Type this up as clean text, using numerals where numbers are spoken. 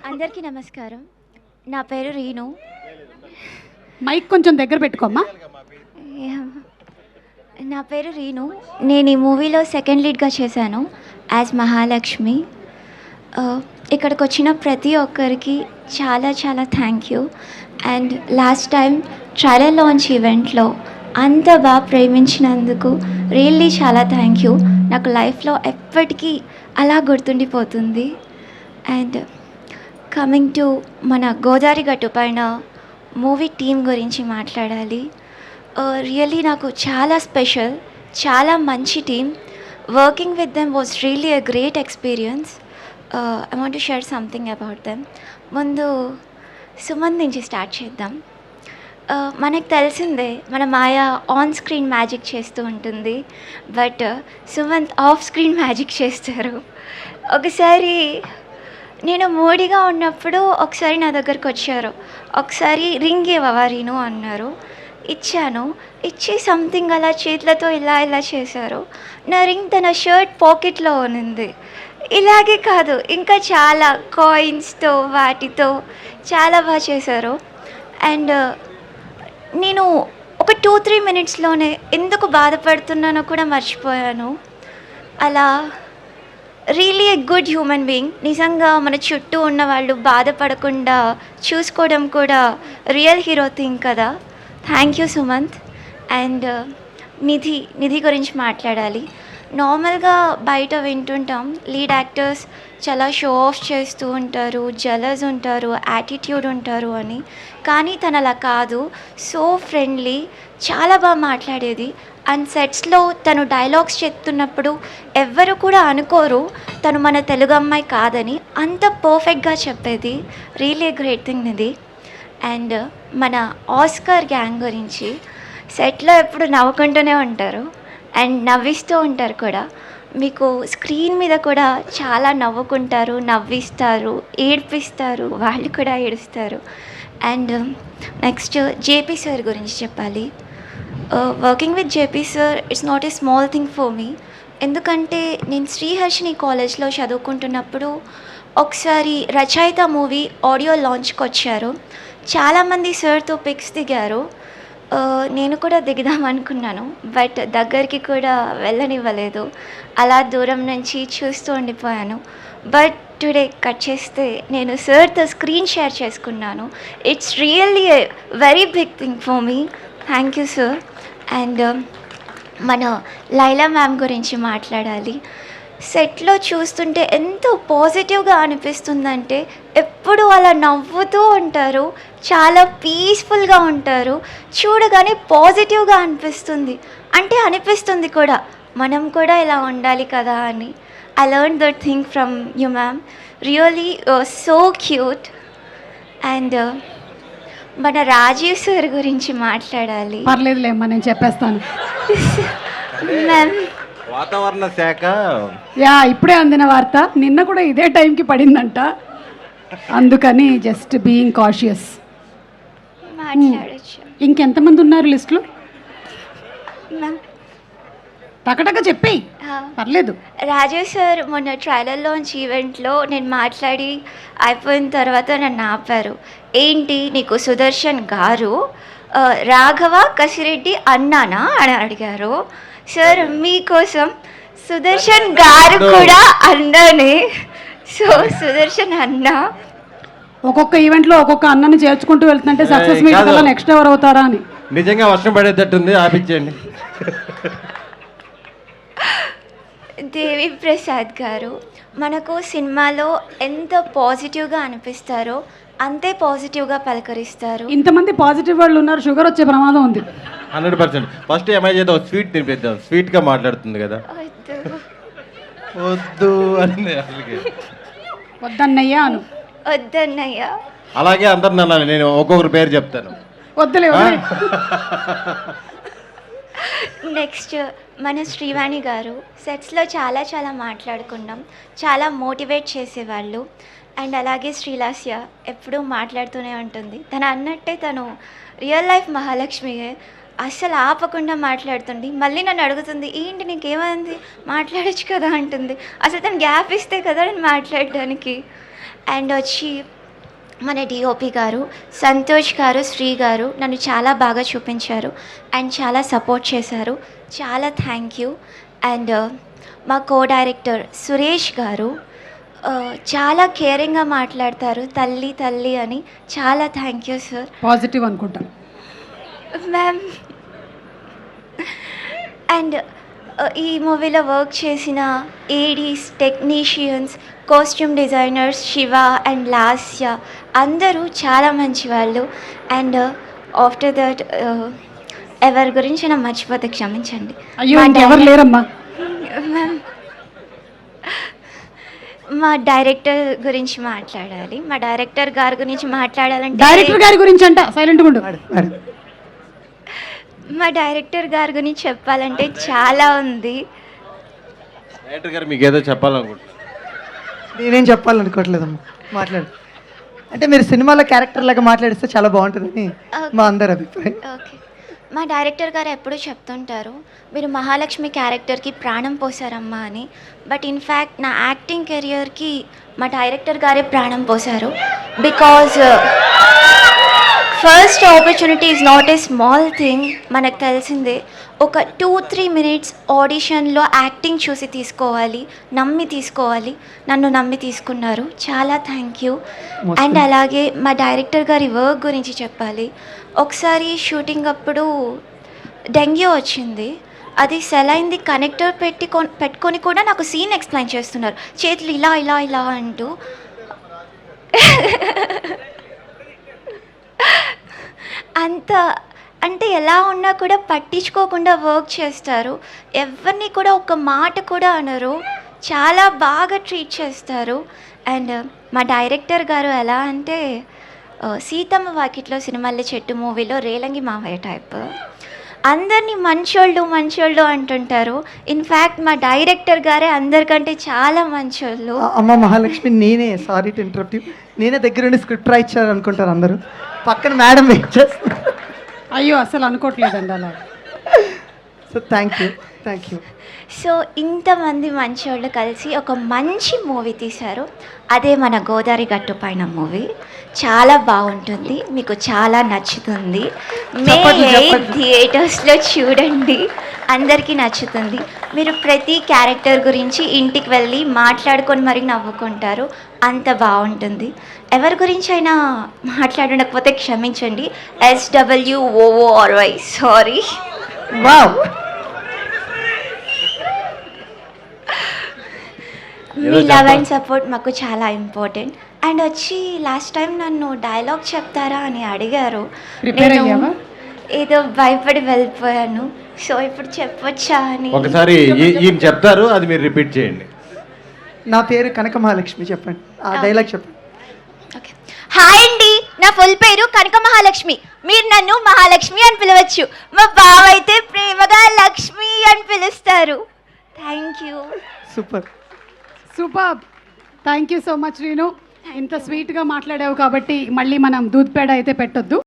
అందరికీ నమస్కారం. నా పేరు రీను. మైక్ కొంచెం దగ్గర పెట్టుకోమ్మా. నా పేరు రీను. నేను ఈ మూవీలో సెకండ్ లీడ్గా చేశాను యాజ్ మహాలక్ష్మి. ఇక్కడికి వచ్చిన ప్రతి ఒక్కరికి చాలా చాలా thank you. And last time trailer launch ఈవెంట్లో అంత బాగా ప్రేమించినందుకు రియల్లీ చాలా థ్యాంక్ యూ. నాకు లైఫ్లో ఎప్పటికీ అలా గుర్తుండిపోతుంది. అండ్ కమింగ్ టు మన గోదావరి గట్టు పైన మూవీ టీం గురించి మాట్లాడాలి. రియల్లీ నాకు చాలా స్పెషల్, చాలా మంచి team. Working with them was really a great experience. I want to share something about them. ముందు సుమంత్ నుంచి స్టార్ట్ చేద్దాం. మనకు తెలిసిందే మన మాయ ఆన్ స్క్రీన్ మ్యాజిక్ చేస్తూ ఉంటుంది, but Sumanth off screen magic చేస్తారు. ఒకసారి నేను మూడీగా ఉన్నప్పుడు ఒకసారి నా దగ్గరకు వచ్చారు. ఒకసారి రింగ్ ఇవ్వవా రీను అన్నారు. ఇచ్చాను. ఇచ్చి సంథింగ్ అలా చేతులతో ఇలా ఇలా చేశారు. నా రింగ్ తన షర్ట్ పాకెట్లో ఉంది. ఇలాగే కాదు, ఇంకా చాలా కాయిన్స్తో వాటితో చాలా బాగా చేశారు. అండ్ నేను ఒక 2-3 మినిట్స్లోనే ఎందుకు బాధపడుతున్నానో కూడా మర్చిపోయాను. అలా really a good human being. నిజంగా మన చుట్టూ ఉన్న వాళ్ళు బాధపడకుండా చూసుకోవడం కూడా రియల్ హీరో థింగ్ కదా. Thank you Sumanth. అండ్ నిధి గురించి మాట్లాడాలి. నార్మల్గా బయట వింటుంటాం లీడ్ యాక్టర్స్ చాలా షో ఆఫ్ చేస్తూ ఉంటారు, జలస్ ఉంటారు, యాటిట్యూడ్ ఉంటారు అని. కానీ తను అలా కాదు. సో ఫ్రెండ్లీ, చాలా బాగా మాట్లాడేది. అండ్ సెట్స్లో తను డైలాగ్స్ చెప్తున్నప్పుడు ఎవ్వరు కూడా అనుకోరు తను మన తెలుగు అమ్మాయి కాదని. అంత పర్ఫెక్ట్గా చెప్పేది. రియలీ గ్రేట్ థింగ్ ఇది. అండ్ మన ఆస్కార్ గ్యాంగ్ గురించి, సెట్లో ఎప్పుడు నవ్వుకుంటూనే ఉంటారు అండ్ నవ్విస్తూ ఉంటారు కూడా. మీకు స్క్రీన్ మీద కూడా చాలా నవ్వుకుంటారు, నవ్విస్తారు, ఏడిపిస్తారు, వాళ్ళు కూడా ఏడుస్తారు. అండ్ నెక్స్ట్ జేపీ సార్ గురించి చెప్పాలి. Working with JP sir it's not a small thing for మీ. ఎందుకంటే నేను శ్రీహర్షిని కాలేజ్లో చదువుకుంటున్నప్పుడు ఒకసారి రచయిత మూవీ ఆడియో లాంచ్కి వచ్చారు. చాలామంది సార్తో పిక్స్ దిగారు. నేను కూడా దిగుదాం అనుకున్నాను, బట్ దగ్గరికి కూడా వెళ్ళనివ్వలేదు. అలా దూరం నుంచి చూస్తూ ఉండిపోయాను. బట్ టుడే కట్ చేస్తే నేను సార్తో స్క్రీన్ షేర్ చేసుకున్నాను. It's really a very big thing for me. Thank you sir. And మన లైలా మ్యామ్ గురించి మాట్లాడాలి. సెట్లో చూస్తుంటే ఎంతో పాజిటివ్గా అనిపిస్తుందంటే ఎప్పుడు అలా నవ్వుతూ ఉంటారు, చాలా పీస్ఫుల్గా ఉంటారు. చూడగానే పాజిటివ్గా అనిపిస్తుంది. అంటే అనిపిస్తుంది కూడా మనం కూడా ఇలా ఉండాలి కదా అని. I learn that thing from you ma'am. Really so cute. And మన రాజీవ్ సార్ గురించి మాట్లాడాలి. పర్లేదులేమ్మా, నేను చెప్పేస్తాను. మ్యామ్ వాతావరణ శాఖ ఇప్పుడే అందిన వార్త, నిన్న కూడా ఇదే టైంకి పడిందంట. అందుకని జస్ట్ బీయింగ్ కాషియస్. మాట్లాడచ్చు. ఇంకెంతమంది ఉన్నారు లిస్టులో? మ్యామ్ టకటక చెప్పేయి, పర్లేదు. రాజు సార్ మొన్న ట్రైలర్ లాంచ్ ఈవెంట్లో నేను మాట్లాడి అయిపోయిన తర్వాత నన్ను ఆపారు. ఏంటి నీకు సుదర్శన్ గారు రాఘవ కసిరెడ్డి అన్నానా అని అడిగారు. సార్ మీకోసం సుదర్శన్ గారు కూడా అన్నానే. సో సుదర్శన్ అన్న ఒక్కొక్క ఈవెంట్లో ఒక్కొక్క అన్నని చేర్చుకుంటూ వెళ్తుంటే సక్సెస్ మీట్ కల్లా నెక్స్ట్ ఎవరు అవుతారా అని. నిజంగా వర్షం పడేటట్టుంది, ఆపించండి. దేవి ప్రసాద్ గారు మనకు సినిమాలో ఎంత పాజిటివ్గా అనిపిస్తారో అంతే పాజిటివ్గా పలకరిస్తారు. ఇంతమంది పాజిటివ్ వాళ్ళు ఉన్నారు, షుగర్ వచ్చే ప్రమాదం ఉంది. 100%. ఫస్ట్ ఏమై చేద్దాం, స్వీట్ తినిపిద్దాం. స్వీట్గా మాట్లాడుతుంది కదా. వద్దు అని అసలుకి వద్దన్నయ్యా అను. వద్దన్నయ్య. అలాగే అందరిని అనాలి, నేను ఒక్కొక్కరు పేరు చెప్తాను. వద్దులే. నెక్స్ట్ మన శ్రీవాణి గారు సెట్స్లో చాలా చాలా మాట్లాడుకున్నాం, చాలా మోటివేట్ చేసేవాళ్ళు. అండ్ అలాగే శ్రీలాస్య ఎప్పుడూ మాట్లాడుతూనే ఉంటుంది. తను అన్నట్టే తను రియల్ లైఫ్ మహాలక్ష్మియే. అస్సలు ఆపకుండా మాట్లాడుతుంది. మళ్ళీ నన్ను అడుగుతుంది, ఏంటి నీకేమైంది, మాట్లాడొచ్చు కదా అంటుంది. అసలు తను గ్యాప్ ఇస్తే కదా నేను మాట్లాడడానికి. అండ్ వచ్చి మన డిఓపి గారు, సంతోష్ గారు, శ్రీ గారు నన్ను చాలా బాగా చూపించారు అండ్ చాలా సపోర్ట్ చేశారు. చాలా థ్యాంక్ యూ. అండ్ మా కో డైరెక్టర్ సురేష్ గారు చాలా కేరింగ్గా మాట్లాడతారు, తల్లి తల్లి అని. చాలా థ్యాంక్ యూ సార్. పాజిటివ్ అనుకుంటా మ్యామ్. అండ్ ఈ మూవీలో వర్క్ చేసిన Aedes, technicians, costume designers Shiva and Lasya అందరూ చాలా మంచి వాళ్ళు. అండ్ ఆఫ్టర్ దట్ ఎవరి గురించి నా మర్చిపోతే క్షమించండి. అయ్యో ఇంకెవరు లేరమ్మా. మ్యామ్, మా డైరెక్టర్ గురించి మాట్లాడాలి. మా డైరెక్టర్ గారి గురించి మాట్లాడాలంటే డైరెక్టర్ గారి గురించి అంట సైలెంట్గా ఉండు. మా డైరెక్టర్ గారి గురించి చెప్పాలంటే చాలా ఉంది. డైరెక్టర్ గారు మీకు ఏదో చెప్పాలనుకుంటున్నారు. నేనేం చెప్పాలనుకోవట్లేదమ్మా, మాట్లాడు. అంటే మీరు సినిమాలో క్యారెక్టర్ లాగా మాట్లాడిస్తే చాలా బాగుంటుందని మా అందరి అభిప్రాయం. ఓకే. మా డైరెక్టర్ గారు ఎప్పుడూ చెప్తుంటారు, మీరు మహాలక్ష్మి క్యారెక్టర్కి ప్రాణం పోసారమ్మా అని. బట్ ఇన్ఫ్యాక్ట్ నా యాక్టింగ్ కెరియర్కి మా డైరెక్టర్ గారే ప్రాణం పోసారు. Because first opportunity is not a small thing. మనకు తెలిసిందే, ఒక 2-3 మినిట్స్ ఆడిషన్లో యాక్టింగ్ చూసి తీసుకోవాలి, నమ్మి తీసుకోవాలి. నన్ను నమ్మి తీసుకున్నారు. చాలా థ్యాంక్ యూ. అండ్ అలాగే మా డైరెక్టర్ గారి వర్క్ గురించి చెప్పాలి. ఒకసారి షూటింగ్ అప్పుడు డెంగ్యూ వచ్చింది. అది సెలైన్ది కనెక్టర్ పెట్టుకొని కూడా నాకు సీన్ ఎక్స్ప్లెయిన్ చేస్తున్నారు, చేతులు ఇలా ఇలా ఇలా అంటూ. అంత అంటే ఎలా ఉన్నా కూడా పట్టించుకోకుండా వర్క్ చేస్తారు. ఎవరిని కూడా ఒక మాట కూడా అనరు. చాలా బాగా ట్రీట్ చేస్తారు. అండ్ మా డైరెక్టర్ గారు ఎలా అంటే సీతమ్మ వాకిట్లో సినిమాల చెట్టు మూవీలో రేలంగి మావయ్య టైప్. అందరినీ మంచోళ్ళు మంచోళ్ళు అంటుంటారు. ఇన్ఫ్యాక్ట్ మా డైరెక్టర్ గారే అందరికంటే చాలా మంచోళ్ళు. అమ్మ మహాలక్ష్మి, నేనే సారీ టు ఇంటరప్ట్ యూ, నేనే దగ్గరుండి స్క్రిప్ట్ రాయించారు అనుకుంటారు అందరూ. పక్కన మేడం వెయిట్ చేస్తారు. అయ్యో అసలు అనుకోవట్లేదండి అలా. So thank you, thank you. So ఇంతమంది మంచోళ్ళు కలిసి ఒక మంచి మూవీ తీశారు. అదే మన గోదావరి గట్టు పైన మూవీ. చాలా బాగుంటుంది, మీకు చాలా నచ్చుతుంది. మే 8 థియేటర్స్లో చూడండి, అందరికీ నచ్చుతుంది. మీరు ప్రతి క్యారెక్టర్ గురించి ఇంటికి వెళ్ళి మాట్లాడుకొని మరీ నవ్వుకుంటారు. అంత బాగుంటుంది. ఎవరి గురించి అయినా మాట్లాడకపోతే క్షమించండి. SWOORY, sorry. Wow, me love and support మాకు చాలా ఇంపార్టెంట్. అండ్ వచ్చి లాస్ట్ టైం నన్ను డైలాగ్ చెప్తారా అని అడిగారు. ప్రిపేర్ అయ్యావా? ఏదో భయపడి వెళ్ళిపోయాను. సో ఇప్పుడు చెప్పొచ్చా అని. ఒకసారి ఈయన చెప్తారు, అది మీరు రిపీట్ చేయండి. నా పేరు కనక మహాలక్ష్మి, చెప్పండి ఆ డైలాగ్ చెప్పండి. ఓకే. హాయ్ అండి, నా ఫుల్ పేరు కనక మహాలక్ష్మి. మీరు నన్ను మహాలక్ష్మి అని పిలవచ్చు. మా బావ అయితే ప్రేమగా లక్ష్మి అని పిలుస్తారు. Thank you. Super. Super. Thank you so much Reenu. ఇంత స్వీట్గా మాట్లాడావు కాబట్టి మళ్ళీ మనం దూద్ పేడ అయితే పెట్టొద్దు.